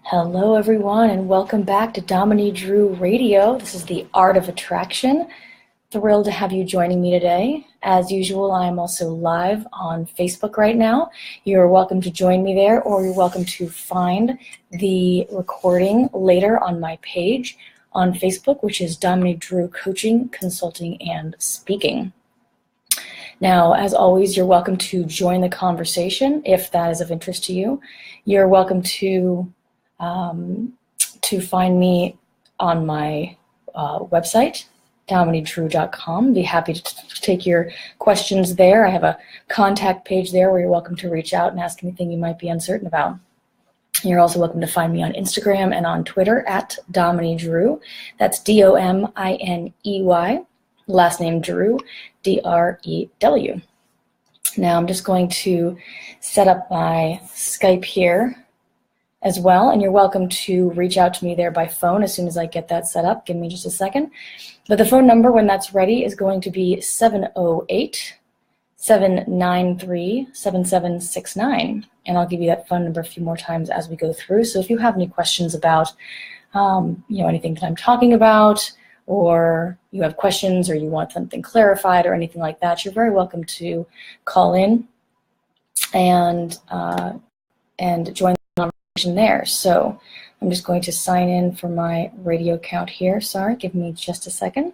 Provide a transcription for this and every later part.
Hello, everyone, and welcome back to Dominey Drew Radio. This is the Art of Attraction. Thrilled to have you joining me today. As usual, I am also live on Facebook right now. You're welcome to join me there, or you're welcome to find the recording later on my page on Facebook, which is Dominey Drew Coaching, Consulting, and Speaking. Now, as always, you're welcome to join the conversation if that is of interest to you. You're welcome to find me on my website, domineydrew.com. Be happy to take your questions there. I have a contact page there where you're welcome to reach out and ask anything you might be uncertain about. You're also welcome to find me on Instagram and on Twitter at DomineyDrew. That's D-O-M-I-N-E-Y. Last name Drew, D-R-E-W. Now I'm just going to set up my Skype here as well, and you're welcome to reach out to me there by phone as soon as I get that set up. Give me just a second. But the phone number, when that's ready, is going to be 708-793-7769. And I'll give you that phone number a few more times as we go through. So if you have any questions about anything that I'm talking about, or you have questions, or you want something clarified or anything like that, you're very welcome to call in and join the conversation there. So I'm just going to sign in for my radio account here. Sorry, give me just a second.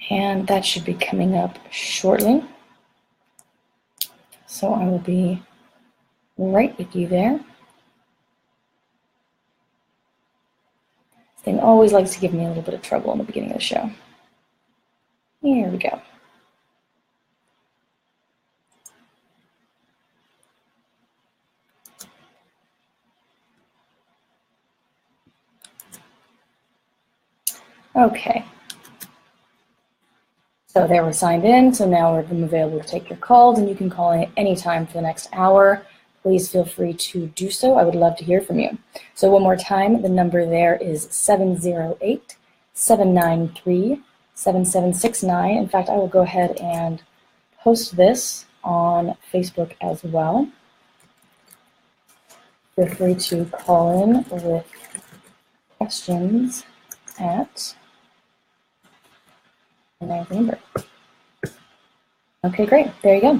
And that should be coming up shortly. So I will be right with you there. This thing always likes to give me a little bit of trouble in the beginning of the show. Here we go. Okay. So there we're signed in, so now I'm available to take your calls, and you can call in at any time for the next hour. Please feel free to do so. I would love to hear from you. So one more time, the number there is 708-793-7769. In fact, I will go ahead and post this on Facebook as well. Feel free to call in with questions at and I remember. Okay, great. There you go.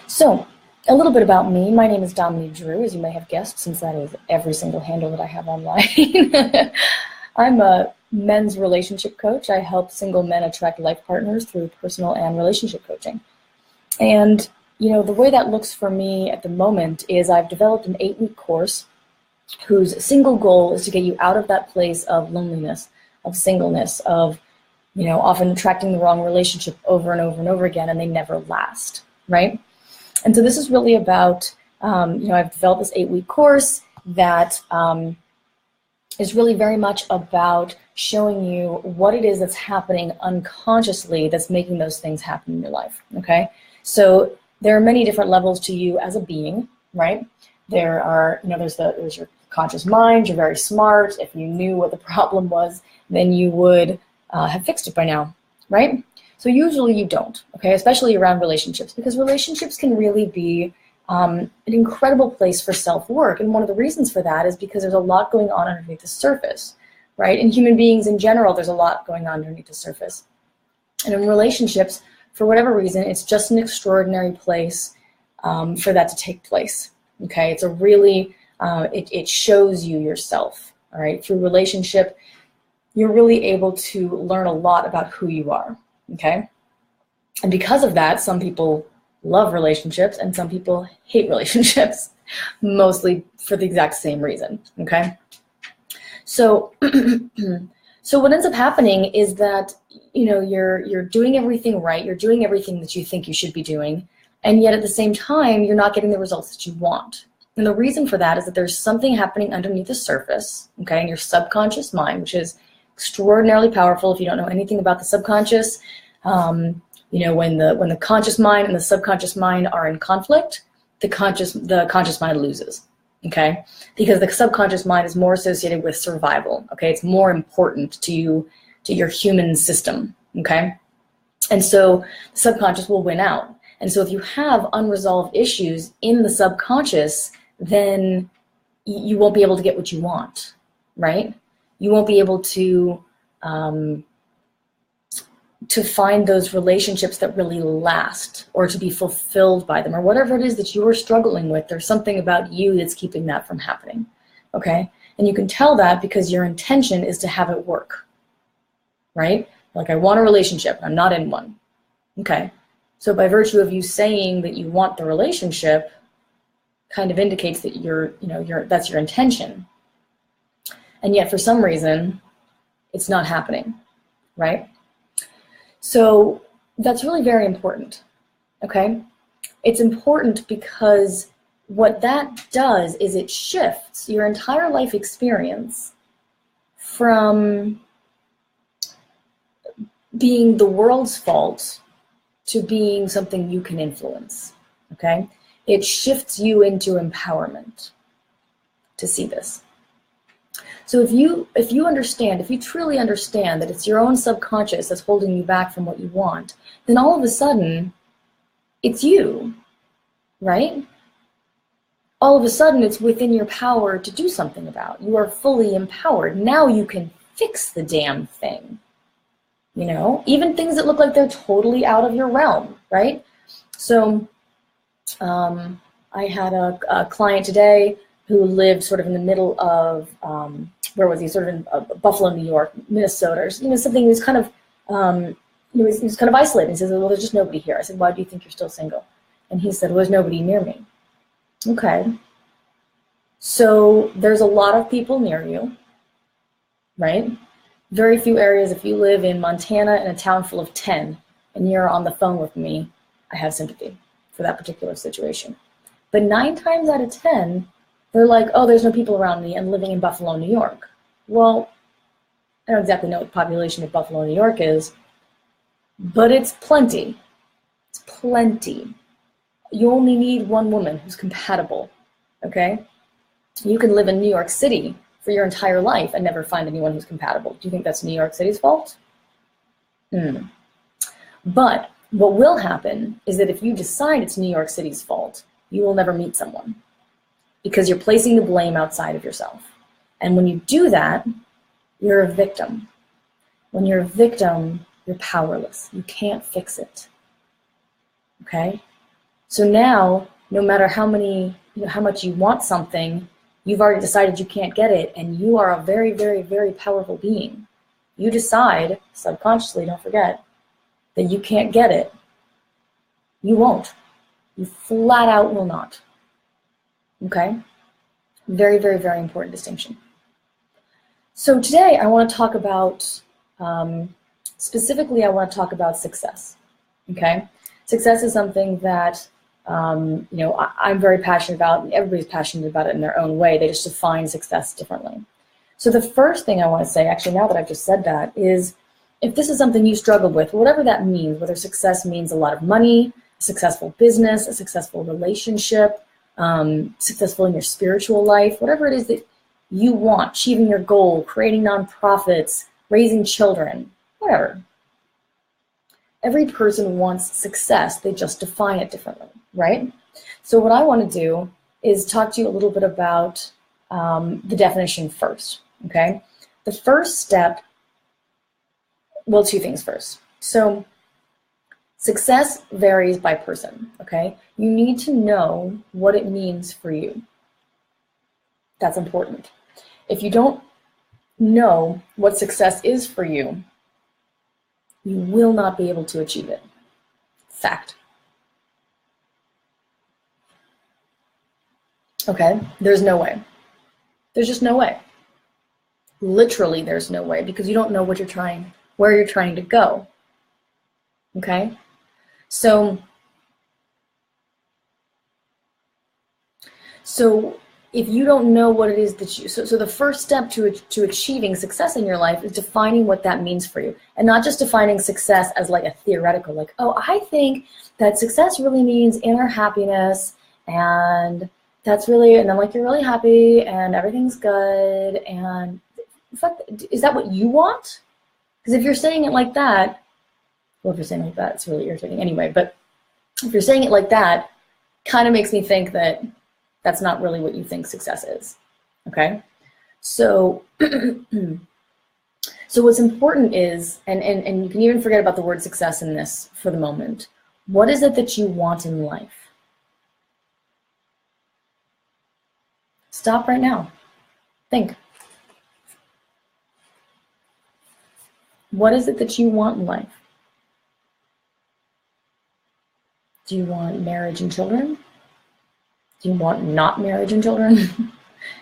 So, a little bit about me. My name is Dominey Drew, as you may have guessed, since that is every single handle that I have online. I'm a men's relationship coach. I help single men attract life partners through personal and relationship coaching. And, the way that looks for me at the moment is I've developed an 8-week course whose single goal is to get you out of that place of loneliness, of singleness, of often attracting the wrong relationship over and over and over again, and they never last, right? And so this is really about, I've developed this 8-week course that is really very much about showing you what it is that's happening unconsciously that's making those things happen in your life, okay? So there are many different levels to you as a being, right? There are, there's your conscious mind. You're very smart. If you knew what the problem was, then you would have fixed it by now, right? So usually you don't, okay, especially around relationships, because relationships can really be an incredible place for self-work. And one of the reasons for that is because there's a lot going on underneath the surface, right? In human beings in general, there's a lot going on underneath the surface. And in relationships, for whatever reason, it's just an extraordinary place for that to take place, okay? It's a really, it shows you yourself, all right? Through relationship, you're really able to learn a lot about who you are, okay? And because of that, some people love relationships and some people hate relationships, mostly for the exact same reason, okay? So, so what ends up happening is that, you're doing everything right, you're doing everything that you think you should be doing, and yet at the same time, you're not getting the results that you want. And the reason for that is that there's something happening underneath the surface, okay, in your subconscious mind, which is extraordinarily powerful. If you don't know anything about the subconscious, when the conscious mind and the subconscious mind are in conflict, the conscious mind loses. okay? Because the subconscious mind is more associated with survival, okay? It's more important to you, to your human system, okay? And so the subconscious will win out. And so if you have unresolved issues in the subconscious, then you won't be able to get what you want, right? You won't be able to find those relationships that really last, or to be fulfilled by them, or whatever it is that you are struggling with. There's something about you that's keeping that from happening, okay? And you can tell that because your intention is to have it work, right? Like, I want a relationship, I'm not in one, okay? So by virtue of you saying that you want the relationship, kind of indicates that that's your intention. And yet for some reason, it's not happening, right? So that's really very important, okay? It's important because what that does is it shifts your entire life experience from being the world's fault to being something you can influence, okay? It shifts you into empowerment to see this. So if you truly understand that it's your own subconscious that's holding you back from what you want, then all of a sudden, it's you, right? All of a sudden, it's within your power to do something about. You are fully empowered. Now you can fix the damn thing. You know, even things that look like they're totally out of your realm, right? So I had a client today who lived sort of in the middle of, where was he? Sort of in Buffalo, New York, Minnesota, or, something. He was kind of, he was kind of isolated. He says, well, there's just nobody here. I said, why do you think you're still single? And he said, well, there's nobody near me. Okay. So there's a lot of people near you, right? Very few areas. If you live in Montana in a town full of 10 and you're on the phone with me, I have sympathy for that particular situation. But 9 times out of 10, they're like, oh, there's no people around me and living in Buffalo, New York. Well, I don't exactly know what the population of Buffalo, New York is, but it's plenty. It's plenty. You only need one woman who's compatible, okay? You can live in New York City for your entire life and never find anyone who's compatible. Do you think that's New York City's fault? But what will happen is that if you decide it's New York City's fault, you will never meet someone because you're placing the blame outside of yourself. And when you do that, you're a victim. When you're a victim, you're powerless. You can't fix it, okay? So now, no matter how much you want something, you've already decided you can't get it, and you are a very, very, very powerful being. You decide, subconsciously, don't forget, that you can't get it. You won't. You flat out will not. Okay? Very, very, very important distinction. So today I want to talk about, specifically I want to talk about success. Okay? Success is something that I'm very passionate about, and everybody's passionate about it in their own way. They just define success differently. So the first thing I want to say, actually now that I've just said that, is if this is something you struggle with, whatever that means, whether success means a lot of money, a successful business, a successful relationship, successful in your spiritual life, whatever it is that you want, achieving your goal, creating nonprofits, raising children, whatever. Every person wants success, they just define it differently, right? So what I want to do is talk to you a little bit about the definition first, okay? The first step, well, 2 things first. So success varies by person, okay? You need to know what it means for you. That's important. If you don't know what success is for you, you will not be able to achieve it. Fact. Okay? There's no way. There's just no way. Literally, there's no way, because you don't know where you're trying to go. Okay? So if you don't know what it is that so the first step to achieving success in your life is defining what that means for you, and not just defining success as like a theoretical, like, oh, I think that success really means inner happiness and that's really, and then like you're really happy and everything's good, and in fact, is that what you want? Because if you're saying it like that, well, if you're saying it like that, it's really irritating anyway, but if you're saying it like that, kind of makes me think that that's not really what you think success is, okay? So, so what's important is, and you can even forget about the word success in this for the moment, what is it that you want in life? Stop right now. Think. What is it that you want in life? Do you want marriage and children? Do you want not marriage and children?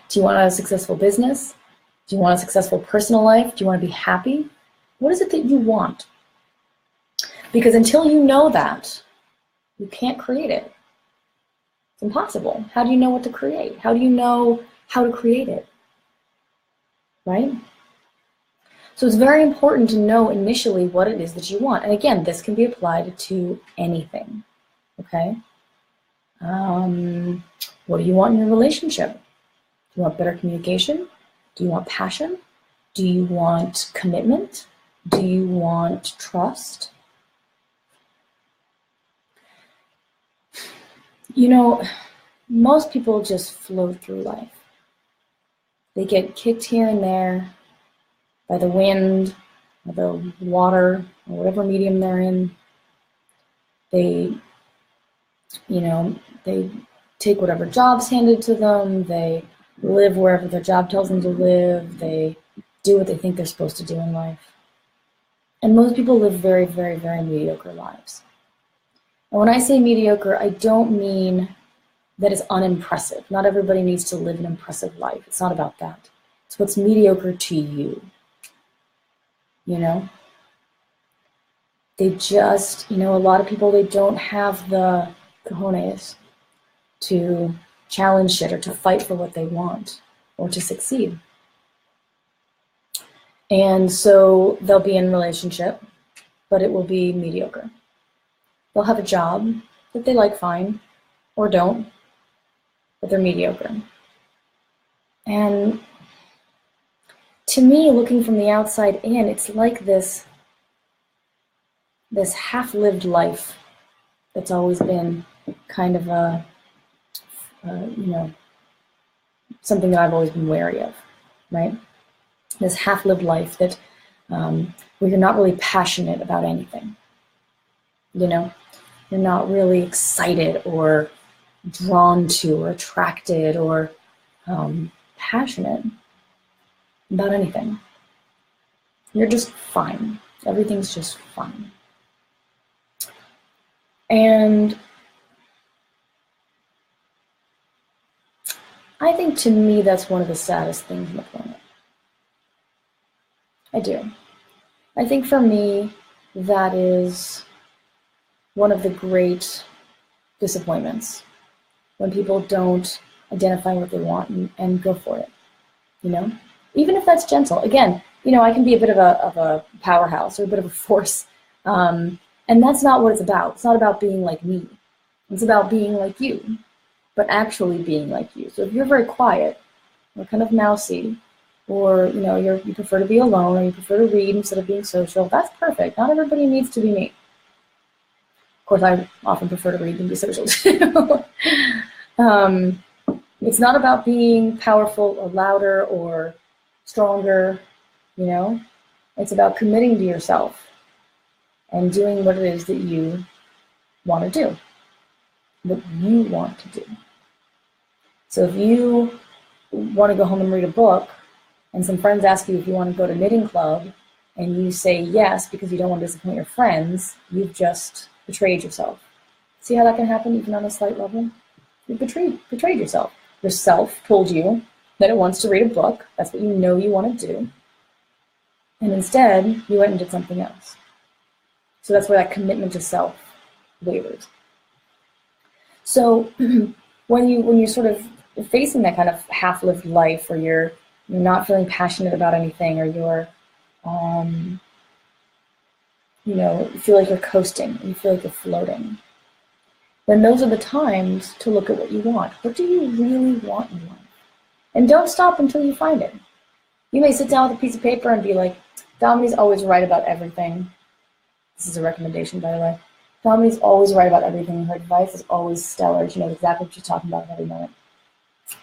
Do you want a successful business? Do you want a successful personal life? Do you want to be happy? What is it that you want? Because until you know that, you can't create it. It's impossible. How do you know what to create? How do you know how to create it? Right? So it's very important to know initially what it is that you want. And again, this can be applied to anything. Okay? What do you want in your relationship? Do you want better communication? Do you want passion? Do you want commitment? Do you want trust? You know, most people just float through life. They get kicked here and there by the wind, or the water, or whatever medium they're in. They, they take whatever job's handed to them. They live wherever their job tells them to live. They do what they think they're supposed to do in life. And most people live very, very, very mediocre lives. And when I say mediocre, I don't mean that it's unimpressive. Not everybody needs to live an impressive life. It's not about that. It's what's mediocre to you. You know? They just, a lot of people, they don't have the cojones to challenge shit or to fight for what they want or to succeed. And so they'll be in a relationship, but it will be mediocre. They'll have a job that they like fine or don't, but they're mediocre. And to me, looking from the outside in, it's like this half-lived life that's always been kind of something that I've always been wary of, right? This half-lived life that where you're not really passionate about anything, You're not really excited or drawn to or attracted or passionate about anything. You're just fine. Everything's just fine. And I think to me that's one of the saddest things on the planet. I do. I think for me that is one of the great disappointments, when people don't identify what they want and go for it, Even if that's gentle. Again, I can be a bit of a powerhouse or a bit of a force, and that's not what it's about. It's not about being like me. It's about being like you, but actually being like you. So if you're very quiet or kind of mousy, or you prefer to be alone, or you prefer to read instead of being social, that's perfect. Not everybody needs to be me. Of course, I often prefer to read than be social too. It's not about being powerful or louder or stronger, It's about committing to yourself and doing what it is that you want to do, what you want to do. So if you want to go home and read a book, and some friends ask you if you want to go to knitting club, and you say yes because you don't want to disappoint your friends, you've just betrayed yourself. See how that can happen even on a slight level? You've betrayed yourself. Yourself told you that it wants to read a book. That's what you know you want to do. And instead, you went and did something else. So that's where that commitment to self wavers. So when you're sort of facing that kind of half-lived life, or you're not feeling passionate about anything, or you're you feel like you're coasting, you feel like you're floating, then those are the times to look at what you want. What do you really want in life? And don't stop until you find it. You may sit down with a piece of paper and be like, Dominey's always right about everything. This is a recommendation, by the way. Dominey's always right about everything. Her advice is always stellar. She knows exactly what she's talking about every moment.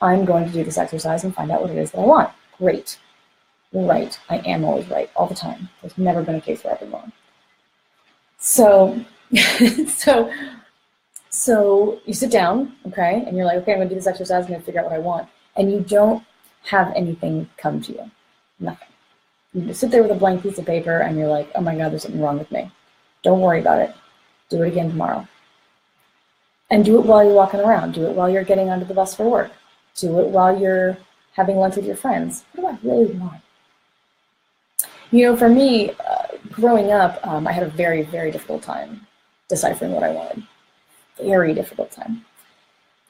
I'm going to do this exercise and find out what it is that I want. Great. You're right. I am always right all the time. There's never been a case where I've been wrong. So, so you sit down, okay, and you're like, okay, I'm going to do this exercise. I'm going to figure out what I want. And you don't have anything come to you. Nothing. You just sit there with a blank piece of paper and you're like, oh my God, there's something wrong with me. Don't worry about it. Do it again tomorrow. And do it while you're walking around. Do it while you're getting onto the bus for work. Do it while you're having lunch with your friends. What do I really want? You know, for me, growing up, I had a very, very difficult time deciphering what I wanted. Very difficult time.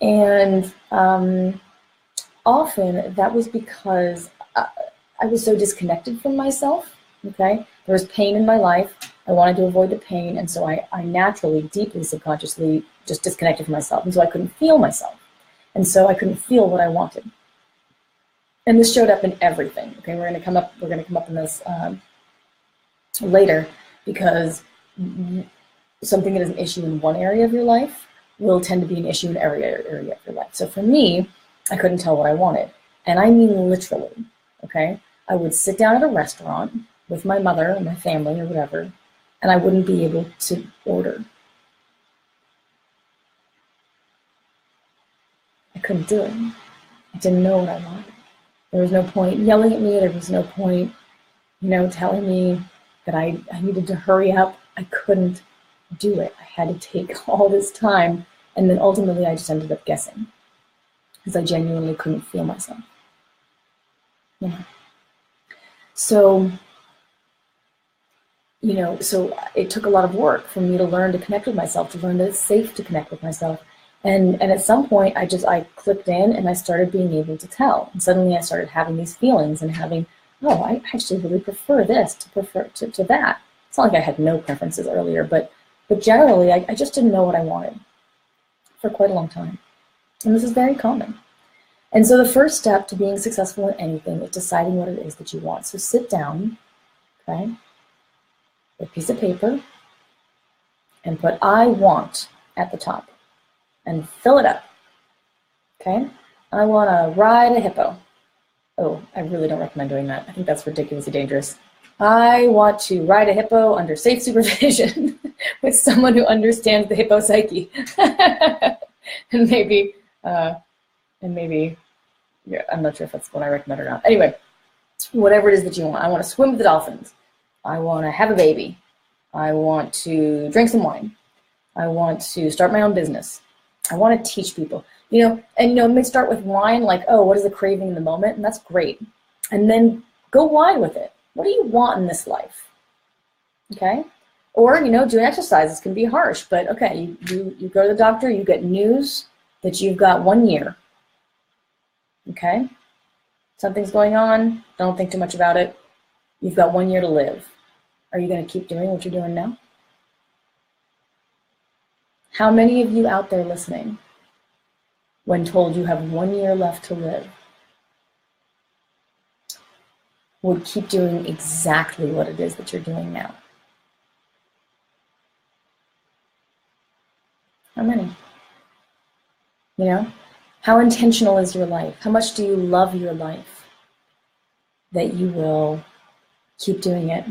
And often that was because I was so disconnected from myself, okay? There was pain in my life. I wanted to avoid the pain, and so I naturally, deeply, subconsciously just disconnected from myself, and so I couldn't feel myself. And so I couldn't feel what I wanted. And this showed up in everything, okay? We're gonna come up in this later, because something that is an issue in one area of your life will tend to be an issue in every area of your life. So for me, I couldn't tell what I wanted. And I mean literally, okay? I would sit down at a restaurant with my mother or my family or whatever, and I wouldn't be able to order. I couldn't do it. I didn't know what I wanted. There was no point yelling at me. There was no point, telling me that I needed to hurry up. I couldn't do it. I had to take all this time, and then ultimately I just ended up guessing because I genuinely couldn't feel myself. So, so it took a lot of work for me to learn to connect with myself, to learn that it's safe to connect with myself. And at some point, I clicked in and I started being able to tell. And suddenly I started having these feelings and having, oh, I actually really prefer this to that. It's not like I had no preferences earlier, but generally I just didn't know what I wanted for quite a long time. And this is very common. And so the first step to being successful in anything is deciding what it is that you want. So sit down, okay, with a piece of paper and put I want at the top and fill it up, okay? I want to ride a hippo. Oh, I really don't recommend doing that. I think that's ridiculously dangerous. I want to ride a hippo under safe supervision with someone who understands the hippo psyche. and maybe, yeah, I'm not sure if that's what I recommend or not. Anyway, whatever it is that you want. I want to swim with the dolphins. I want to have a baby. I want to drink some wine. I want to start my own business. I want to teach people. It may start with wine, like, oh, what is the craving in the moment? And that's great. And then go wide with it. What do you want in this life? Okay? Or, doing exercises can be harsh, but okay, you go to the doctor, you get news that you've got 1 year. Okay? Something's going on, don't think too much about it. You've got 1 year to live. Are you going to keep doing what you're doing now? How many of you out there listening, when told you have 1 year left to live, would keep doing exactly what it is that you're doing now? How many? How intentional is your life? How much do you love your life that you will keep doing it?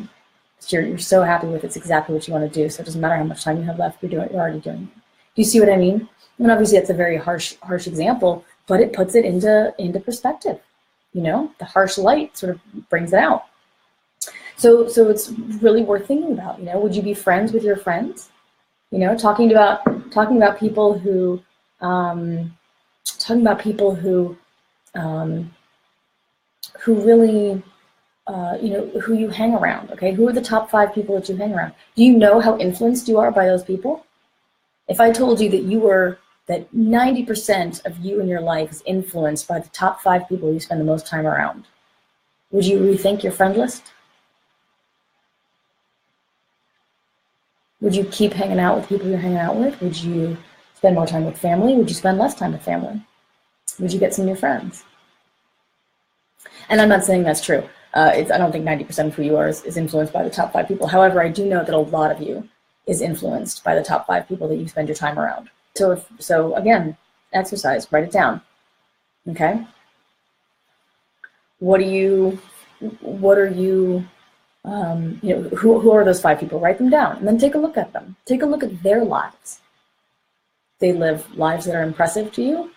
You're so happy with it's exactly what you want to do, so it doesn't matter how much time you have left, you're already doing it. Do you see what I mean? And obviously that's a very harsh example, but it puts it into perspective. The harsh light sort of brings it out. So it's really worth thinking about. Would you be friends with your friends? Talking about people who really who you hang around. Okay, who are the top 5 people that you hang around? Do you know how influenced you are by those people? If I told you that 90% of you in your life is influenced by the top 5 people you spend the most time around, would you rethink your friend list? Would you keep hanging out with people you're hanging out with? Would you Spend more time with family? Would you spend less time with family? Would you get some new friends? And I'm not saying that's true. I don't think 90% of who you are is influenced by the top 5 people. However, I do know that a lot of you is influenced by the top 5 people that you spend your time around. So again, exercise, write it down. Okay? Who are those 5 people? Write them down and then take a look at them. Take a look at their lives. They live lives that are impressive to you,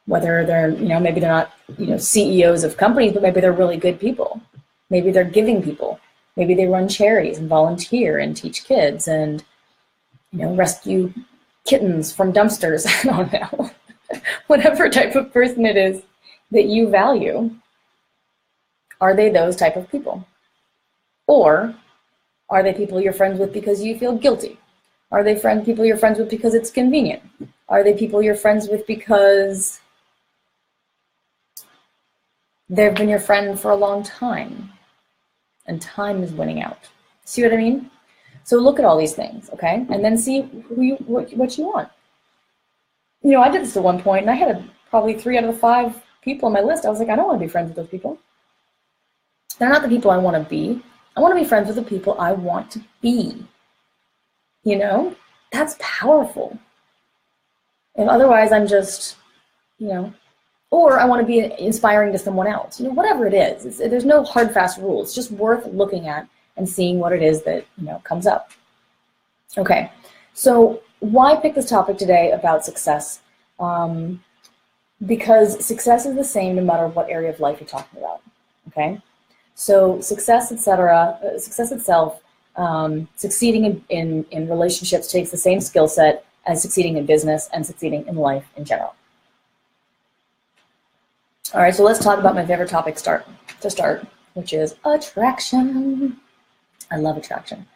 whether they're, maybe they're not, CEOs of companies, but maybe they're really good people. Maybe they're giving people. Maybe they run charities and volunteer and teach kids and, rescue kittens from dumpsters. I don't know. Whatever type of person it is that you value, are they those type of people? Or are they people you're friends with because you feel guilty? Are they people you're friends with because it's convenient? Are they people you're friends with because they've been your friend for a long time and time is winning out? See what I mean? So look at all these things, okay? And then see what you want. I did this at one point and I had probably 3 out of the 5 people on my list. I was like, I don't want to be friends with those people. They're not the people I want to be. I want to be friends with the people I want to be. That's powerful. And otherwise I'm just, or I want to be inspiring to someone else. Whatever it is, there's no hard, fast rule. It's just worth looking at and seeing what it is that, comes up. Okay, so why pick this topic today about success? Because success is the same no matter what area of life you're talking about, okay? So success, success itself, succeeding in relationships takes the same skill set as succeeding in business and succeeding in life in general. All right, so let's talk about my favorite topic to start, which is attraction. I love attraction.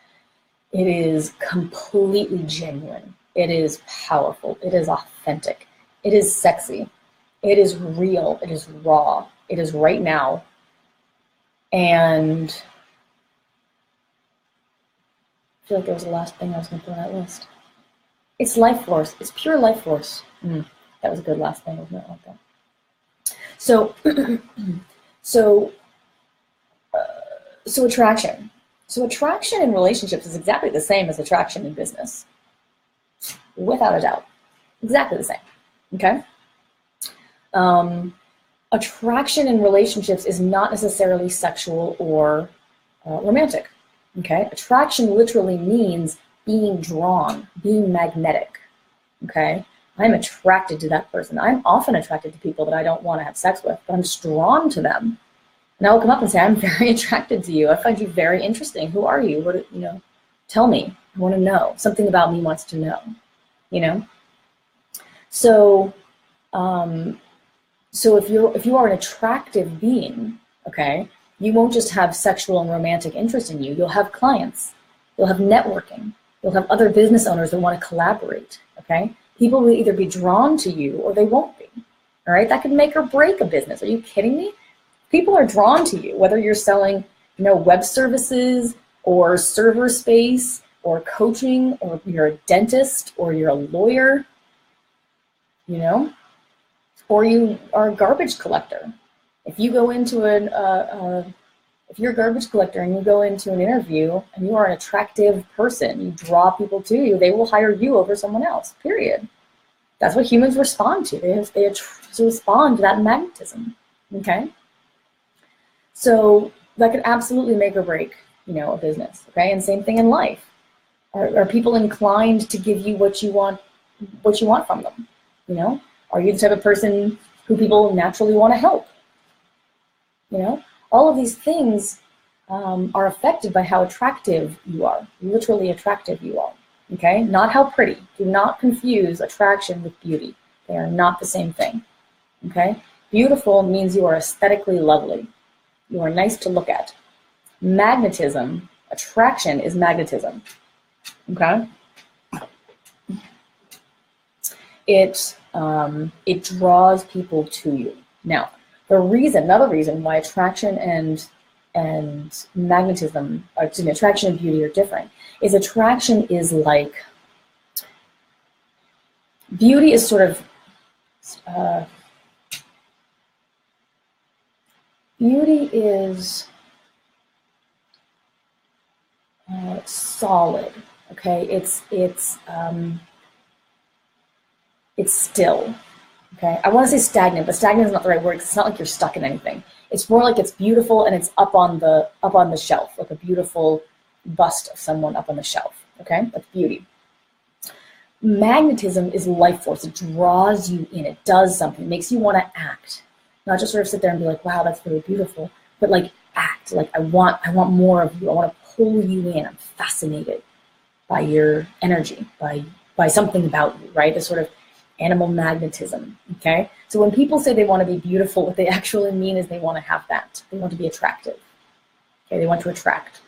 It is completely genuine. It is powerful. It is authentic. It is sexy. It is real. It is raw. It is right now. And I feel like there was the last thing I was going to put on that list. It's life force. It's pure life force. That was a good last thing, wasn't it? Like that. So attraction. So attraction in relationships is exactly the same as attraction in business, without a doubt. Exactly the same. Okay. Attraction in relationships is not necessarily sexual or romantic. Okay. Attraction literally means being drawn, being magnetic. Okay. I'm attracted to that person. I'm often attracted to people that I don't want to have sex with, but I'm just drawn to them. And I will come up and say, I'm very attracted to you. I find you very interesting. Who are you? Tell me. I want to know. Something about me wants to know, So, so if you are an attractive being, okay, you won't just have sexual and romantic interest in you. You'll have clients. You'll have networking. You'll have other business owners that want to collaborate, okay? People will either be drawn to you or they won't be, all right? That could make or break a business. Are you kidding me? People are drawn to you, whether you're selling, web services or server space or coaching, or you're a dentist or you're a lawyer, or you are a garbage collector. If you go into if you're a garbage collector and you go into an interview and you are an attractive person, you draw people to you, they will hire you over someone else, period. That's what humans respond to. They respond to that magnetism, okay? So that could absolutely make or break, a business, okay? And same thing in life. Are people inclined to give you what you want from them, Are you the type of person who people naturally want to help? All of these things are affected by how attractive you are, literally attractive you are, okay? Not how pretty. Do not confuse attraction with beauty. They are not the same thing, okay? Beautiful means you are aesthetically lovely. You are nice to look at. Magnetism, attraction is magnetism, okay? It draws people to you. Now, another reason why attraction and magnetism, attraction and beauty are different, is attraction is like Beauty is sort of, beauty is solid, okay? It's still, okay? I want to say stagnant, but stagnant is not the right word, 'cause it's not like you're stuck in anything. It's more like it's beautiful and it's up on the shelf, like a beautiful bust of someone up on the shelf, okay? That's beauty. Magnetism is life force. It draws you in. It does something. It makes you want to act, not just sort of sit there and be like, wow, that's really beautiful, but like act. Like I want more of you. I want to pull you in. I'm fascinated by your energy, by something about you, right? This sort of animal magnetism, okay? So when people say they want to be beautiful, what they actually mean is they want to have that. They want to be attractive, okay? They want to attract.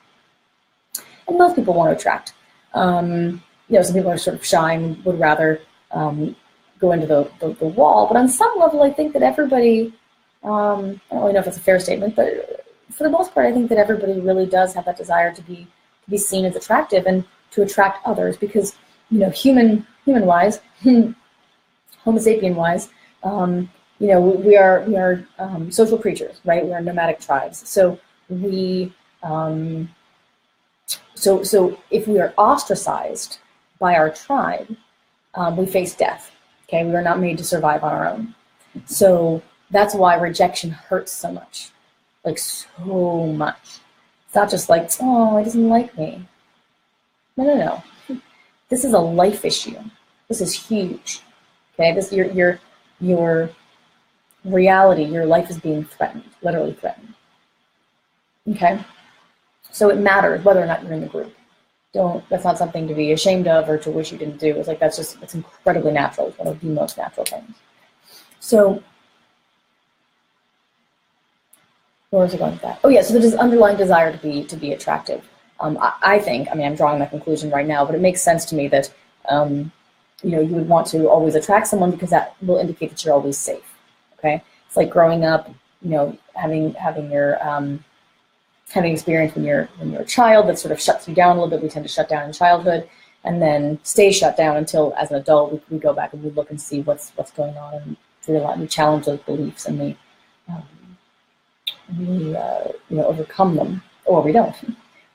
And most people want to attract. You know, some people are sort of shy and would rather go into the wall. But on some level, I think that everybody, I don't really know if it's a fair statement, but for the most part, I think that everybody really does have that desire to be seen as attractive and to attract others, because, you know, human-wise, Homo sapien-wise, you know, we are social creatures, right? We are nomadic tribes. So we, so if we are ostracized by our tribe, we face death, okay? We are not made to survive on our own. So that's why rejection hurts so much, like so much. It's not just like, oh, he doesn't like me. No. This is a life issue. This is huge, okay? This, your reality, your life is being threatened, literally threatened, okay? So it matters whether or not you're in the group. That's not something to be ashamed of or to wish you didn't do. It's like, it's incredibly natural. It's one of the most natural things. So, where was I going with that? Oh yeah, so there's this underlying desire to be attractive. I think, I mean, I'm drawing my conclusion right now, but it makes sense to me that, you know, you would want to always attract someone because that will indicate that you're always safe, okay? It's like growing up, you know, having your, having experience when you're a child that sort of shuts you down a little bit. We tend to shut down in childhood and then stay shut down until, as an adult, we go back and we look and see what's going on, and we challenge those beliefs, and we you know, overcome them, or we don't.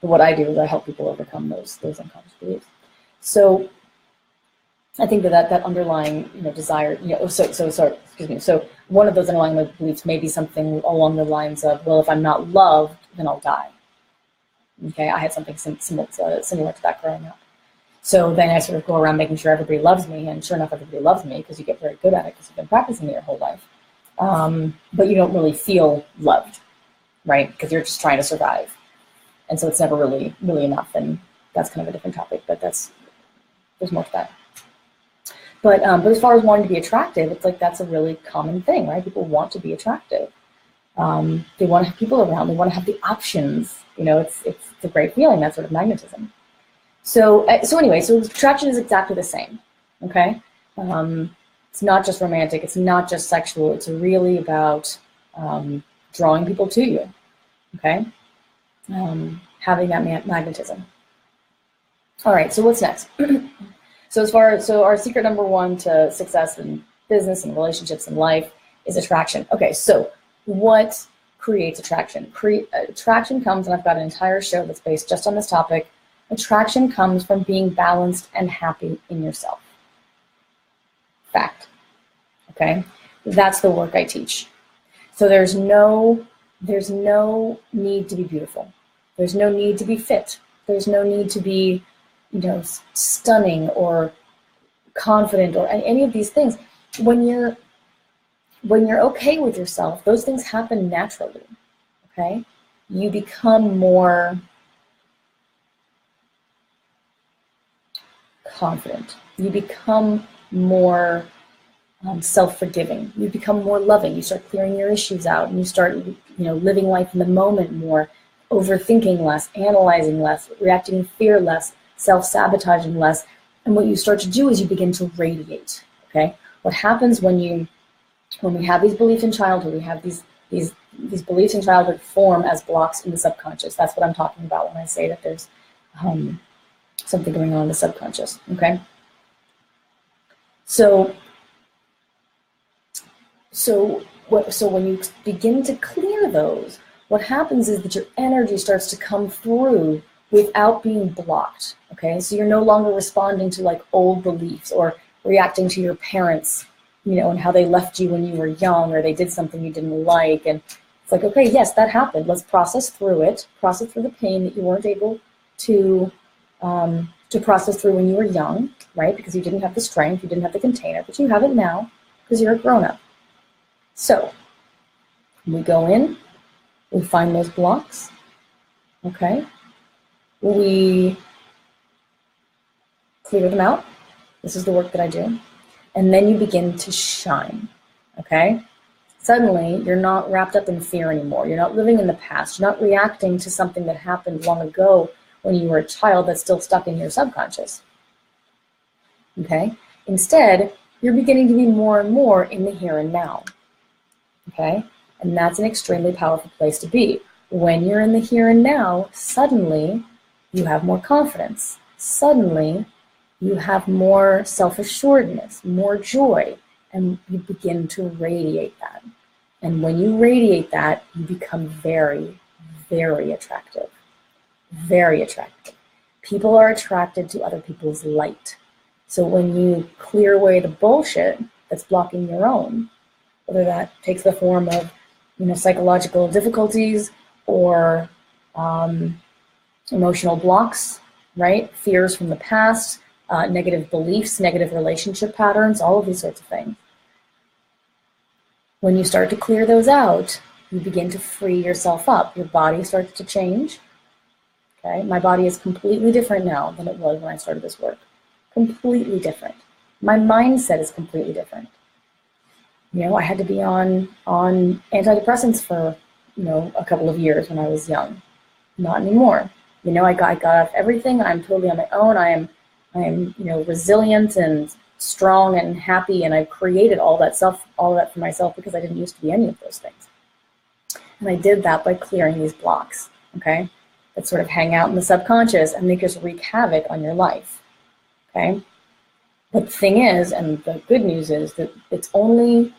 But what I do is I help people overcome those unconscious beliefs. So I think that underlying, you know, desire, you know, so one of those underlying beliefs may be something along the lines of, well, if I'm not loved, then I'll die. Okay, I had something similar to that growing up. So then I sort of go around making sure everybody loves me, and sure enough, everybody loves me, because you get very good at it because you've been practicing it your whole life. But you don't really feel loved, right? Because you're just trying to survive. And so it's never really enough, and that's kind of a different topic, but there's more to that. But as far as wanting to be attractive, it's like that's a really common thing, right? People want to be attractive. They want to have people around. They want to have the options. You know, it's a great feeling, that sort of magnetism. So anyway, so attraction is exactly the same, okay? It's not just romantic. It's not just sexual. It's really about drawing people to you, okay? Having that magnetism. All right, so what's next? So our secret number one to success in business and relationships and life is attraction. Okay, so what creates attraction? Attraction comes, and I've got an entire show that's based just on this topic. Attraction comes from being balanced and happy in yourself. Fact. Okay, that's the work I teach. So there's no need to be beautiful. There's no need to be fit. There's no need to be, you know, stunning or confident or any of these things. When you're okay with yourself, those things happen naturally, okay? You become more confident. You become more self-forgiving. You become more loving. You start clearing your issues out, and you start, you know, living life in the moment more, overthinking less, analyzing less, reacting in fear less, self-sabotaging less. And what you start to do is you begin to radiate, okay? What happens when we have these beliefs in childhood, we have these beliefs in childhood form as blocks in the subconscious. That's what I'm talking about when I say that there's something going on in the subconscious, okay? So when you begin to clear those, what happens is that your energy starts to come through without being blocked, okay? So you're no longer responding to like old beliefs or reacting to your parents, and how they left you when you were young, or they did something you didn't like. And it's like, okay, yes, that happened. Let's process through it, process through the pain that you weren't able to process through when you were young, right? Because you didn't have the strength, you didn't have the container, but you have it now because you're a grown-up. So we go in, we find those blocks, okay? We clear them out. This is the work that I do. And then you begin to shine, okay? Suddenly, you're not wrapped up in fear anymore. You're not living in the past. You're not reacting to something that happened long ago when you were a child that's still stuck in your subconscious, okay? Instead, you're beginning to be more and more in the here and now, okay? And that's an extremely powerful place to be. When you're in the here and now, suddenly you have more confidence. Suddenly you have more self-assuredness, more joy, and you begin to radiate that. And when you radiate that, you become very, very attractive. Very attractive. People are attracted to other people's light. So when you clear away the bullshit that's blocking your own, whether that takes the form of psychological difficulties or emotional blocks, right? Fears from the past, negative beliefs, negative relationship patterns, all of these sorts of things. When you start to clear those out, you begin to free yourself up. Your body starts to change. Okay? My body is completely different now than it was when I started this work. Completely different. My mindset is completely different. I had to be on antidepressants for, a couple of years when I was young. Not anymore. I got off everything. I'm totally on my own. I am resilient and strong and happy, and I've created all that for myself because I didn't used to be any of those things. And I did that by clearing these blocks, okay, that sort of hang out in the subconscious and they just wreak havoc on your life, okay? But the thing is, and the good news is that it's only,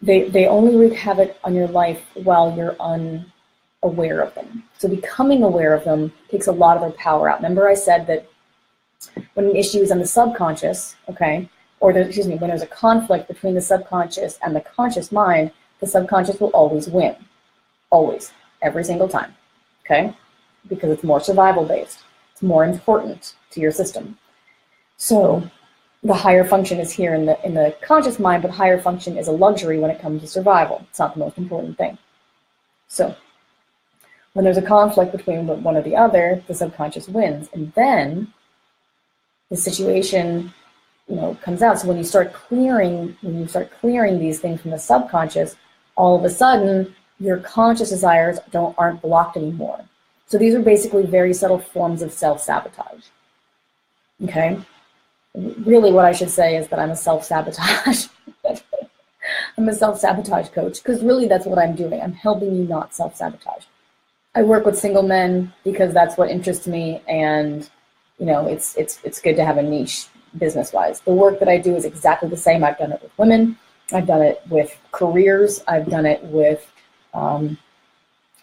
they only wreak havoc on your life while you're unaware of them. So becoming aware of them takes a lot of their power out. Remember I said that when an issue is on the subconscious, okay, when there's a conflict between the subconscious and the conscious mind, the subconscious will always win. Always. Every single time. Okay? Because it's more survival based. It's more important to your system. So the higher function is here in the conscious mind, but higher function is a luxury when it comes to survival. It's not the most important thing. So when there's a conflict between one or the other, the subconscious wins. And then the situation, comes out. So when you start clearing these things from the subconscious, all of a sudden your conscious desires aren't blocked anymore. So these are basically very subtle forms of self-sabotage. Okay? Really what I should say is that I'm a self-sabotage. I'm a self-sabotage coach, because really that's what I'm doing. I'm helping you not self-sabotage. I work with single men because that's what interests me, and it's good to have a niche business-wise. The work that I do is exactly the same. I've done it with women. I've done it with careers. I've done it with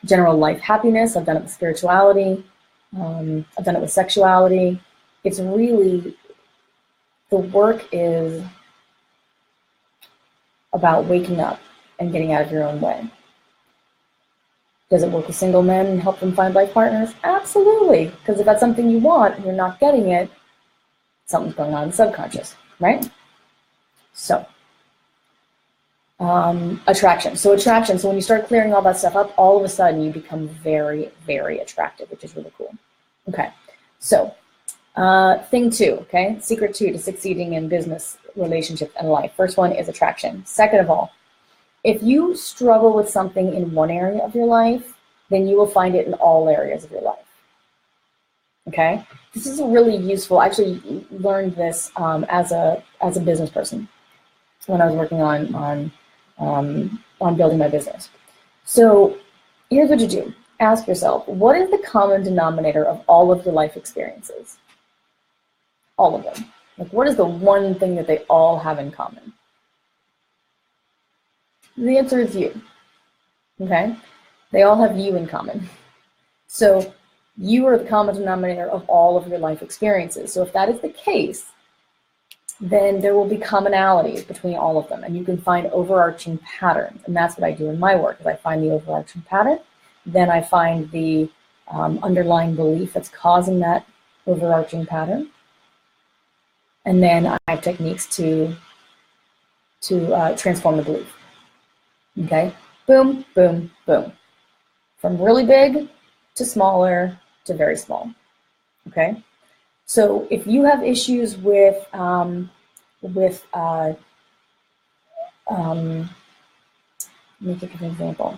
general life happiness. I've done it with spirituality. I've done it with sexuality. It's really, the work is about waking up and getting out of your own way. Does it work with single men and help them find life partners? Absolutely. Because if that's something you want and you're not getting it, something's going on in the subconscious, right? So, attraction. So when you start clearing all that stuff up, all of a sudden you become very, very attractive, which is really cool. Okay. So, thing 2, okay? Secret 2 to succeeding in business, relationship, and life. First one is attraction. Second of all, if you struggle with something in one area of your life, then you will find it in all areas of your life. Okay? This is really useful. I actually learned this as a business person when I was working on building my business. So here's what you do. Ask yourself, what is the common denominator of all of your life experiences? all of them? Like, what is the one thing that they all have in common? The answer is you, okay? They all have you in common. So you are the common denominator of all of your life experiences. So if that is the case, then there will be commonalities between all of them, and you can find overarching patterns. And that's what I do in my work, is I find the overarching pattern, then I find the underlying belief that's causing that overarching pattern, and then I have techniques to transform the belief. Okay, boom, boom, boom, from really big to smaller to very small. Okay, so if you have issues with let me think of an example.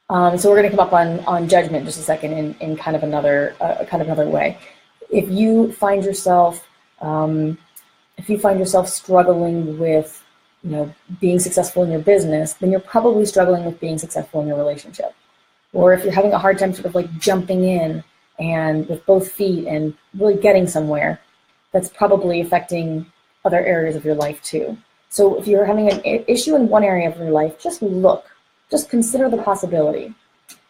So we're going to come up on judgment in just a second in kind of another way. If you find yourself struggling with being successful in your business, then you're probably struggling with being successful in your relationship. Or if you're having a hard time sort of like jumping in and with both feet and really getting somewhere, that's probably affecting other areas of your life too. So if you're having an issue in one area of your life, just look. Just consider the possibility,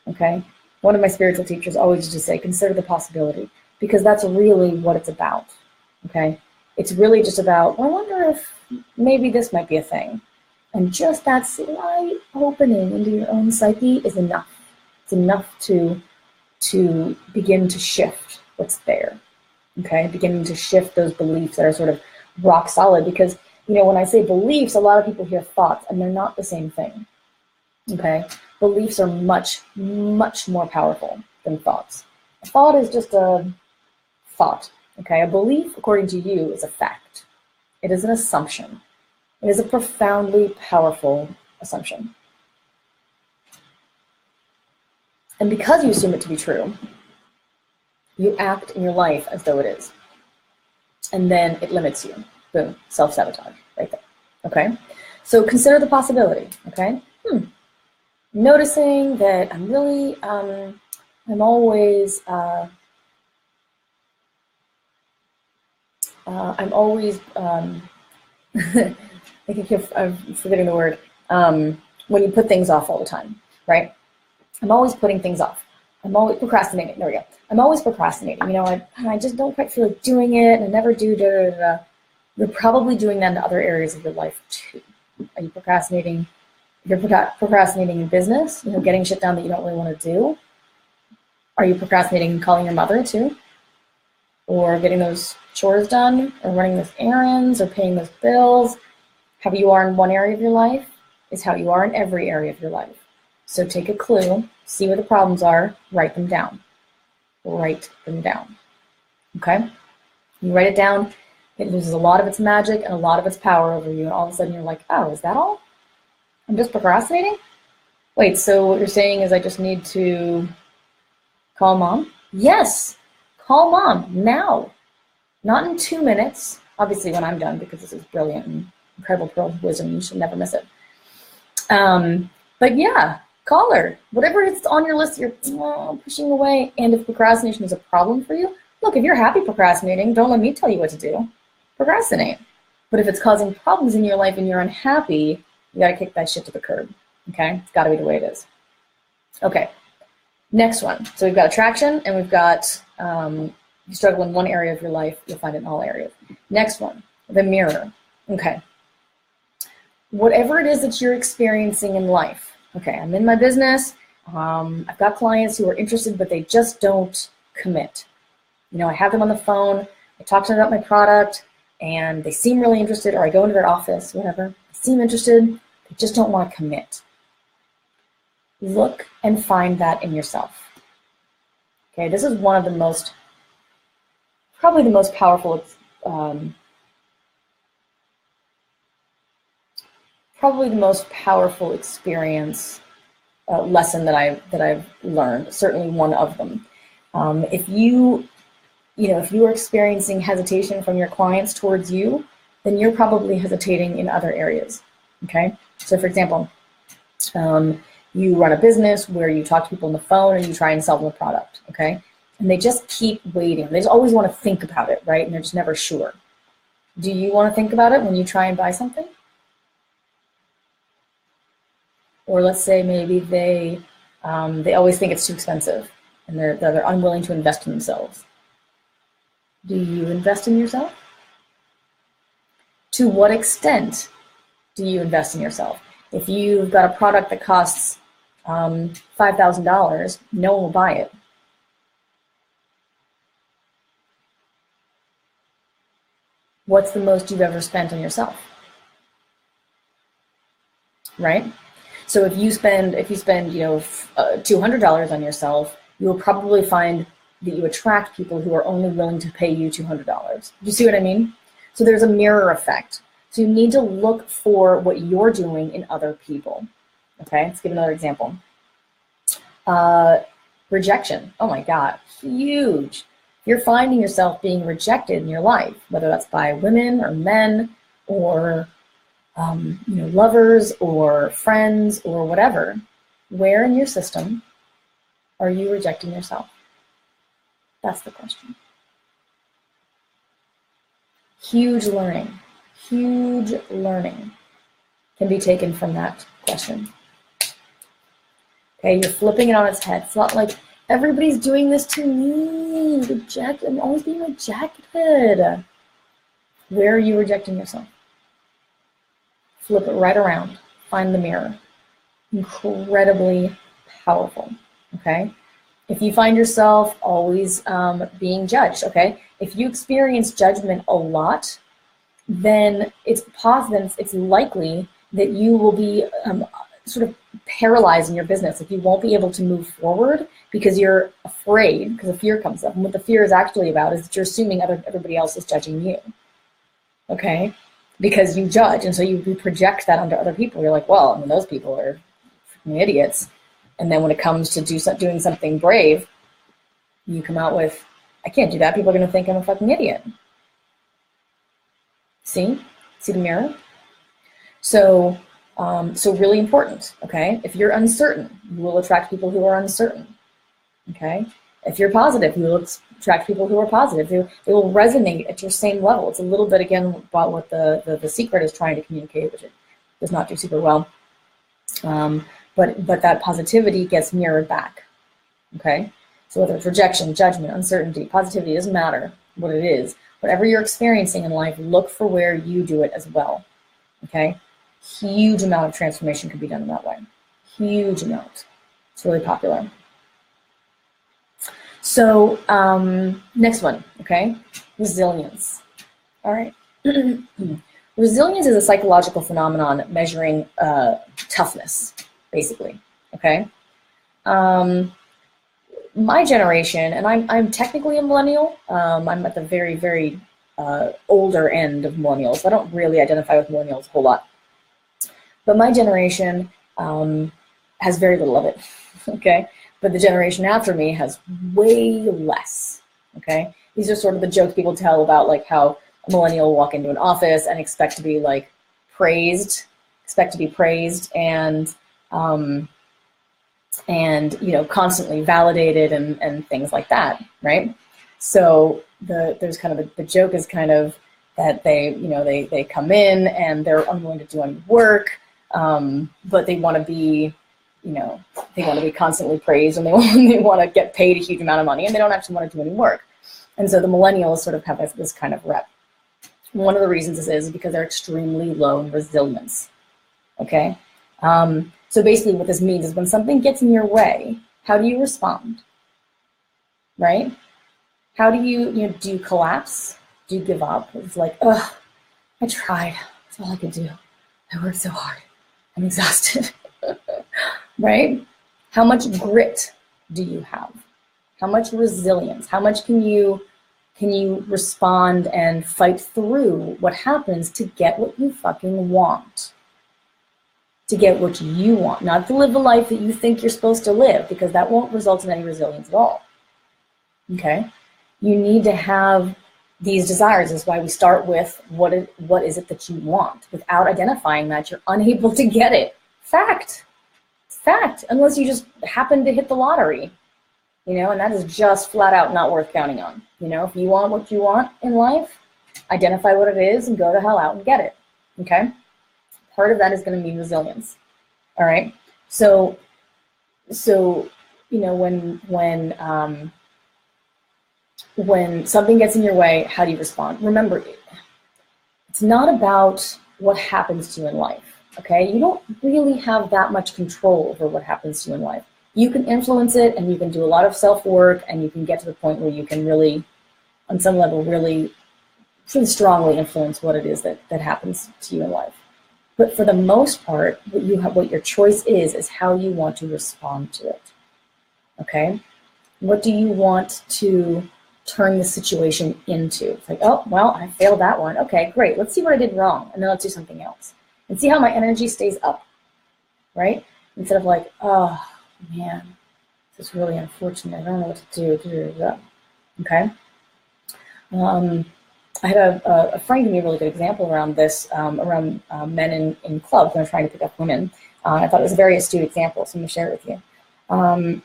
okay? One of my spiritual teachers always used to say, consider the possibility, because that's really what it's about, okay? It's really just about, well, I wonder if maybe this might be a thing. And just that slight opening into your own psyche is enough. It's enough to begin to shift what's there, okay? Beginning to shift those beliefs that are sort of rock solid, because, when I say beliefs, a lot of people hear thoughts, and they're not the same thing. Okay, beliefs are much, much more powerful than thoughts. A thought is just a thought. Okay, a belief, according to you, is a fact. It is an assumption. It is a profoundly powerful assumption. And because you assume it to be true, you act in your life as though it is. And then it limits you. Boom, self-sabotage right there. Okay, so consider the possibility. Okay. Noticing that I'm really, I'm always I'm forgetting the word, when you put things off all the time, right? I'm always putting things off. I'm always procrastinating. There we go. I'm always procrastinating. I just don't quite feel like doing it, and I never do. You're probably doing that in other areas of your life too. Are you procrastinating? If you're procrastinating in business, getting shit done that you don't really want to do. Are you procrastinating in calling your mother too? Or getting those chores done, or running those errands, or paying those bills? How you are in one area of your life is how you are in every area of your life. So take a clue, see where the problems are, write them down. Write them down. Okay? You write it down, it loses a lot of its magic and a lot of its power over you, and all of a sudden you're like, oh, is that all? I'm just procrastinating? Wait, so what you're saying is I just need to call mom? Yes, call mom now. Not in 2 minutes, obviously when I'm done, because this is brilliant and incredible pearl of wisdom, you should never miss it. But yeah, call her. Whatever is on your list you're pushing away, and if procrastination is a problem for you, look, if you're happy procrastinating, don't let me tell you what to do. Procrastinate. But if it's causing problems in your life and you're unhappy, you got to kick that shit to the curb, okay? It's got to be the way it is. Okay, next one. So we've got attraction, and we've got you struggle in one area of your life, you'll find it in all areas. Next one, the mirror. Okay, whatever it is that you're experiencing in life. Okay, I'm in my business. I've got clients who are interested, but they just don't commit. I have them on the phone. I talk to them about my product, and they seem really interested, or I go into their office, whatever. They seem interested. They just don't want to commit. Look and find that in yourself. Okay, this is one of the most, probably the most powerful, experience, lesson that I've learned. Certainly one of them. If you are experiencing hesitation from your clients towards you, then you're probably hesitating in other areas. Okay, so for example, you run a business where you talk to people on the phone and you try and sell them a product. Okay, and they just keep waiting. They just always want to think about it, right? And they're just never sure. Do you want to think about it when you try and buy something? Or let's say maybe they always think it's too expensive and they're unwilling to invest in themselves. Do you invest in yourself? To what extent do you invest in yourself? If you've got a product that costs $5,000, no one will buy it. What's the most you've ever spent on yourself? Right? So if you spend $200 on yourself, you will probably find that you attract people who are only willing to pay you $200. Do you see what I mean? So there's a mirror effect. So you need to look for what you're doing in other people. Okay, let's give another example. Rejection. Oh my God, huge. You're finding yourself being rejected in your life, whether that's by women or men or lovers or friends or whatever. Where in your system are you rejecting yourself? That's the question. Huge learning can be taken from that question. Okay, you're flipping it on its head. It's not like everybody's doing this to me. I'm always being rejected. Where are you rejecting yourself? Flip it right around. Find the mirror. Incredibly powerful. Okay? If you find yourself always being judged, okay? If you experience judgment a lot, then it's likely that you will be sort of paralyzed in your business. If you won't be able to move forward because you're afraid, because the fear comes up. And what the fear is actually about is that you're assuming everybody else is judging you, okay? Because you judge, and so you project that onto other people. You're like, well, I mean, those people are freaking idiots. And then when it comes to doing something brave, you come out with, I can't do that. People are going to think I'm a fucking idiot. See the mirror? So really important, okay? If you're uncertain, you will attract people who are uncertain, okay? If you're positive, you will attract people who are positive. They will resonate at your same level. It's a little bit, again, about what the secret is trying to communicate, which it does not do super well. But that positivity gets mirrored back, okay? So whether it's rejection, judgment, uncertainty, positivity, doesn't matter what it is. Whatever you're experiencing in life, look for where you do it as well, okay? Huge amount of transformation can be done in that way. Huge amount. It's really popular. So next one, okay? Resilience. All right. Resilience is a psychological phenomenon measuring toughness, basically, okay? My generation, and I'm technically a millennial. I'm at the very, very older end of millennials. I don't really identify with millennials a whole lot. But my generation has very little of it, okay? But the generation after me has way less, okay? These are sort of the jokes people tell about like how a millennial will walk into an office and expect to be like praised and constantly validated and things like that, right? So there's kind of the joke is kind of that they come in and they're unwilling to do any work, but they want to be constantly praised, and they want to get paid a huge amount of money, and they don't actually want to do any work. And so the millennials sort of have this kind of rep. One of the reasons this is because they're extremely low in resilience, okay? So basically what this means is when something gets in your way, how do you respond, right? How do you do you collapse? Do you give up? It's like, ugh, I tried. That's all I could do. I worked so hard. I'm exhausted, right? How much grit do you have? How much resilience? How much can you respond and fight through what happens to get what you fucking want? To get what you want, not to live the life that you think you're supposed to live, because that won't result in any resilience at all, okay? You need to have these desires. Is why we start with what is it that you want. Without identifying that, you're unable to get it. Fact, unless you just happen to hit the lottery. and that is just flat out not worth counting on. If you want what you want in life, identify what it is and go to hell out and get it, okay? Part of that is going to mean resilience, all right? So when something gets in your way, how do you respond? Remember, it's not about what happens to you in life, okay? You don't really have that much control over what happens to you in life. You can influence it, and you can do a lot of self-work, and you can get to the point where you can really, on some level, really strongly influence what it is that happens to you in life. But for the most part, what your choice is how you want to respond to it, okay? What do you want to turn the situation into? It's like, oh, well, I failed that one. Okay, great. Let's see what I did wrong, and then let's do something else. And see how my energy stays up, right? Instead of like, oh, man, this is really unfortunate. I don't know what to do. Okay? I had a friend give me a really good example around this, around men in clubs when I'm trying to pick up women. I thought it was a very astute example, so I'm going to share it with you. When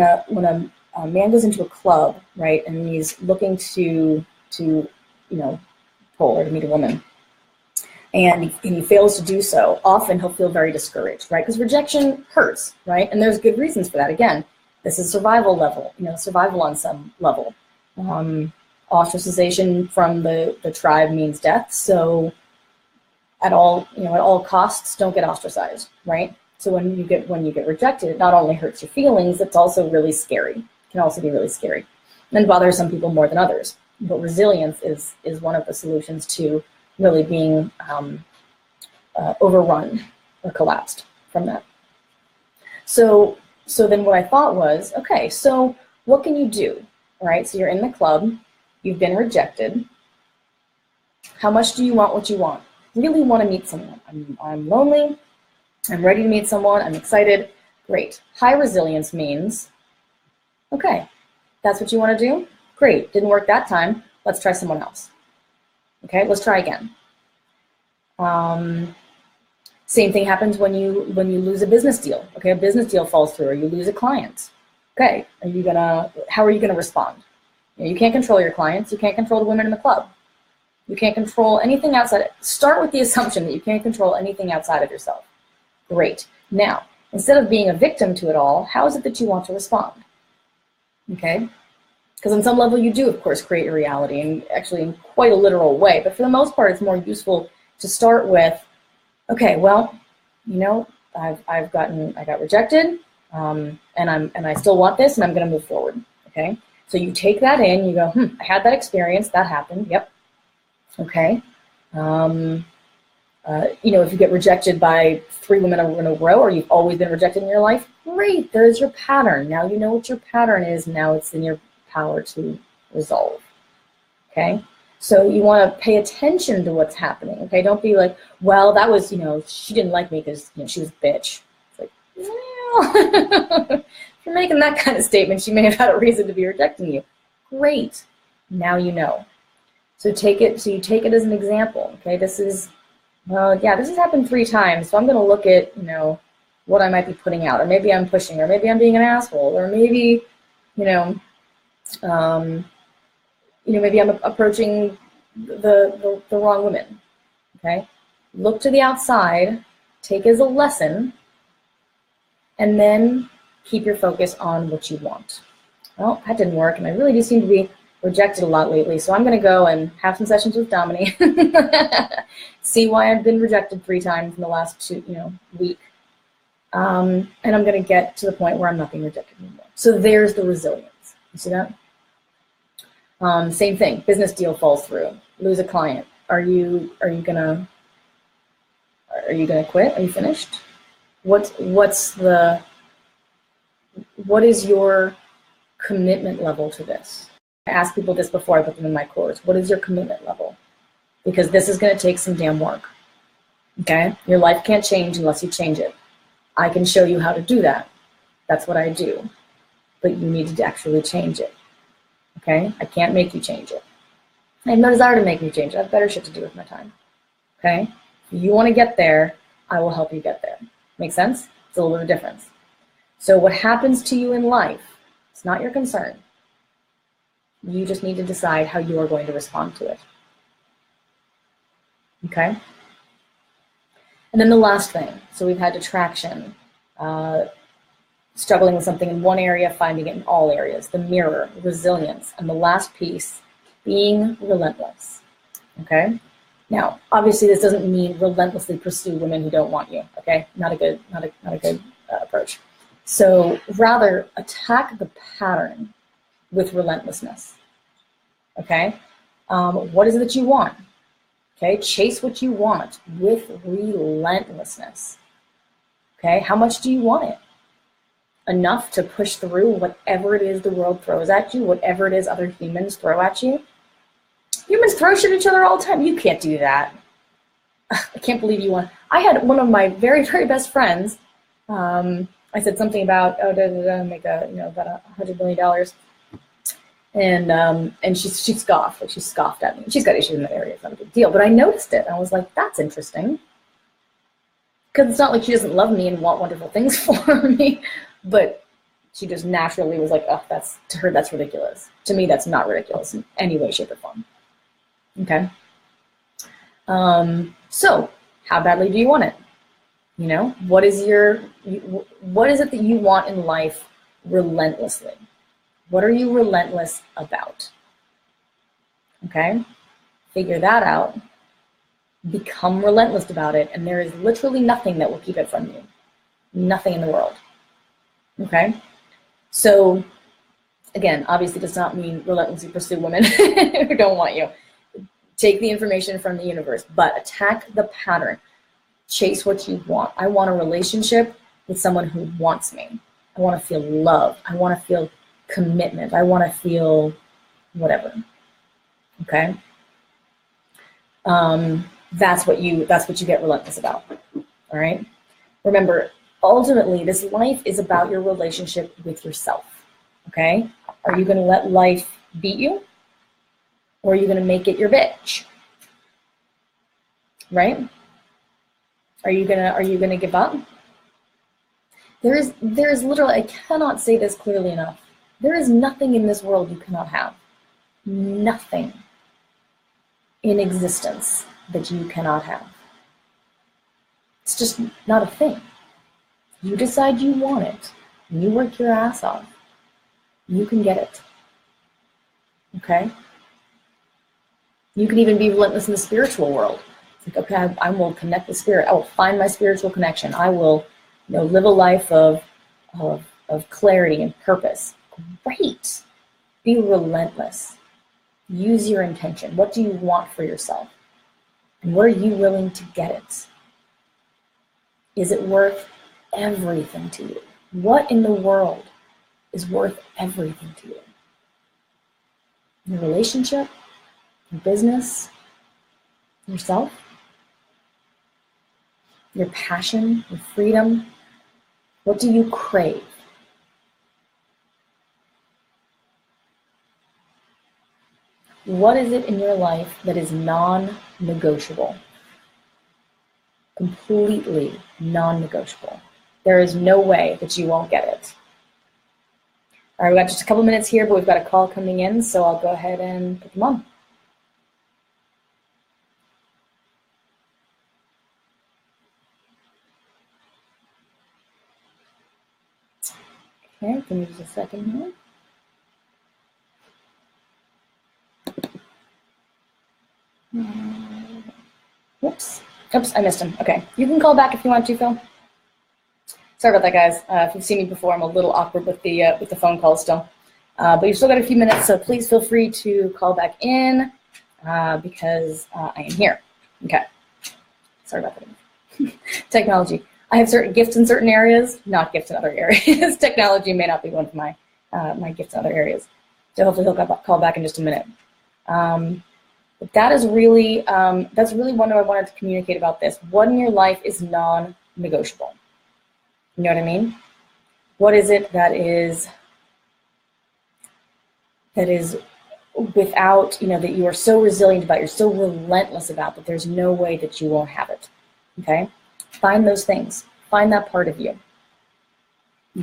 a man goes into a club, right, and he's looking to pull or to meet a woman, and he fails to do so, often he'll feel very discouraged, right? Because rejection hurts, right? And there's good reasons for that. Again, this is survival level, survival on some level. Ostracization from the tribe means death. So at all costs, don't get ostracized, right? So when you get rejected, it not only hurts your feelings, it's also really scary. It can also be really scary and bother some people more than others. But resilience is one of the solutions to really being overrun or collapsed from that. So then what I thought was, okay, so what can you do? All right, so you're in the club, you've been rejected. How much do you want what you want? Really want to meet someone. I'm lonely, I'm ready to meet someone, I'm excited. Great. High resilience means, okay, that's what you want to do? Great, didn't work that time, let's try someone else. Okay, let's try again. Same thing happens when you lose a business deal. Okay, a business deal falls through, or you lose a client. Okay, how are you gonna respond? You can't control your clients. You can't control the women in the club. You can't control anything outside. Start with the assumption that you can't control anything outside of yourself. Great. Now, instead of being a victim to it all, how is it that you want to respond? Okay. Because on some level you do, of course, create your reality, and actually in quite a literal way. But for the most part, it's more useful to start with, okay, well, I got rejected, and I still want this, and I'm going to move forward. Okay, so you take that in, you go, I had that experience, that happened. Yep. Okay. If you get rejected by 3 women in a row, or you've always been rejected in your life, great. There's your pattern. Now you know what your pattern is. Now it's in your power to resolve. Okay, so you want to pay attention to what's happening. Okay, don't be like, well, that was, she didn't like me because she was a bitch. It's like, well, if you're making that kind of statement, she may have had a reason to be rejecting you. Great, now you know. So you take it as an example. Okay, this has happened 3 times. So I'm going to look at what I might be putting out, or maybe I'm pushing, or maybe I'm being an asshole, or maybe maybe I'm approaching the wrong women. Okay, look to the outside, take as a lesson, and then keep your focus on what you want. Well, that didn't work, and I really do seem to be rejected a lot lately, so I'm going to go and have some sessions with Dominey, see why I've been rejected 3 times in the last week, and I'm going to get to the point where I'm not being rejected anymore. So there's the resilience. You see that? Same thing. Business deal falls through. Lose a client. Are you gonna quit? Are you finished? What is your commitment level to this? I ask people this before I put them in my course. What is your commitment level? Because this is going to take some damn work. Okay? Your life can't change unless you change it. I can show you how to do that. That's what I do. But you need to actually change it. Okay? I can't make you change it. I have no desire to make you change it. I have better shit to do with my time. Okay? If you want to get there, I will help you get there. Make sense? It's a little bit of a difference. So what happens to you in life, It's not your concern. You just need to decide how you are going to respond to it. Okay? And then the last thing, so we've had attraction, struggling with something in one area, finding it in all areas, the mirror, resilience, and the last piece, being relentless. Okay? Now, obviously, this doesn't mean relentlessly pursue women who don't want you. Okay? Not a good approach. So rather, attack the pattern with relentlessness. Okay? What is it that you want? Okay? Chase what you want with relentlessness. Okay? How much do you want it? Enough to push through whatever it is the world throws at you, whatever it is other humans throw at you. Humans throw shit at each other all the time. You can't do that. I can't believe you want. I had one of my very, very best friends. I said something about make about $100 million, and she scoffed. Like, she scoffed at me. She's got issues in that area. It's not a big deal. But I noticed it. And I was like, that's interesting. Because it's not like she doesn't love me and want wonderful things for me, but she just naturally was like, oh, to her, that's ridiculous. To me, that's not ridiculous in any way, shape, or form. Okay. So how badly do you want it? You know, what is it that you want in life relentlessly? What are you relentless about? Okay. Figure that out. Become relentless about it, and there is literally nothing that will keep it from you. Nothing in the world. Okay? So, again, obviously does not mean relentlessly pursue women who don't want you. Take the information from the universe, but attack the pattern. Chase what you want. I want a relationship with someone who wants me. I want to feel love. I want to feel commitment. I want to feel whatever. Okay? That's what you get relentless about. All right? Remember, ultimately, this life is about your relationship with yourself. Okay? Are you going to let life beat you? Or are you going to make it your bitch? Right? Are you gonna give up? There is literally, I cannot say this clearly enough. There is nothing in this world you cannot have. Nothing in existence that you cannot have. It's just not a thing. You decide you want it, and you work your ass off, you can get it. Okay? You can even be relentless in the spiritual world. It's like, okay, I will connect with spirit. I will find my spiritual connection. I will, live a life of clarity and purpose. Great. Be relentless. Use your intention. What do you want for yourself? And what are you willing to get it? Is it worth everything to you? What in the world is worth everything to you? Your relationship? Your business? Yourself? Your passion? Your freedom? What do you crave? What is it in your life that is non-negotiable? Completely non-negotiable. There is no way that you won't get it. All right, we've got just a couple minutes here, but we've got a call coming in, so I'll go ahead and put them on. Okay, give me just a second here. Whoops, I missed him. Okay, you can call back if you want to, Phil. Sorry about that, guys. If you've seen me before, I'm a little awkward with the phone call still. But you've still got a few minutes, so please feel free to call back in because I am here. Okay. Sorry about that. Technology. I have certain gifts in certain areas, not gifts in other areas. Technology may not be one of my my gifts in other areas. So hopefully he'll call back in just a minute. But that is really, that's really what I wanted to communicate about this. What in your life is non-negotiable? You know what I mean? What is it that is without, that you are so resilient about, you're so relentless about, that there's no way that you won't have it, okay? Find those things. Find that part of you,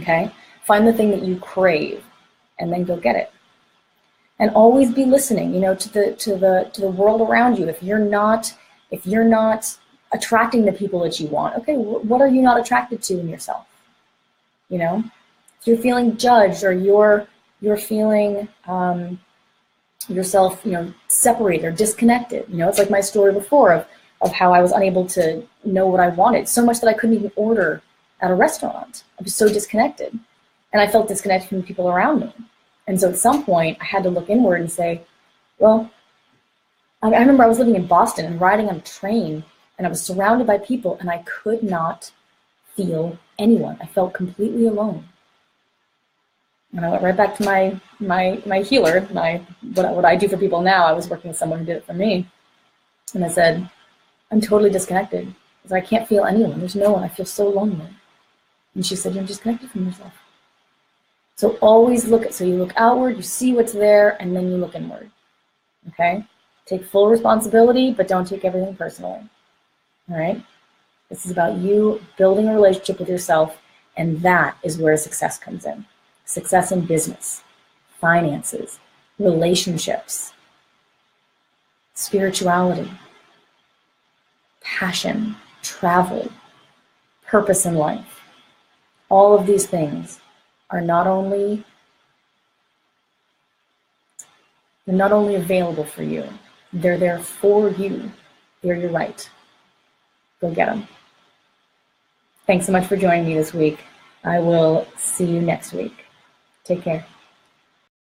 okay? Find the thing that you crave. and then go get it. And always be listening, to the world around you. If you're not attracting the people that you want, okay, what are you not attracted to in yourself? If you're feeling judged, or you're feeling yourself, separated or disconnected. It's like my story before of how I was unable to know what I wanted, so much that I couldn't even order at a restaurant. I was so disconnected, and I felt disconnected from the people around me. And so at some point, I had to look inward and say, well, I remember I was living in Boston and riding on a train, and I was surrounded by people, and I could not feel anyone. I felt completely alone. And I went right back to my healer, what I do for people now. I was working with someone who did it for me. And I said, I'm totally disconnected because I can't feel anyone. There's no one. I feel so lonely. And she said, you're disconnected from yourself. So always you look outward, you see what's there, and then you look inward. Okay? Take full responsibility, but don't take everything personally. All right? This is about you building a relationship with yourself, and that is where success comes in. Success in business, finances, relationships, spirituality, passion, travel, purpose in life. All of these things are not only available for you, they're there for you. They're your right. Go get them. Thanks so much for joining me this week. I will see you next week. Take care.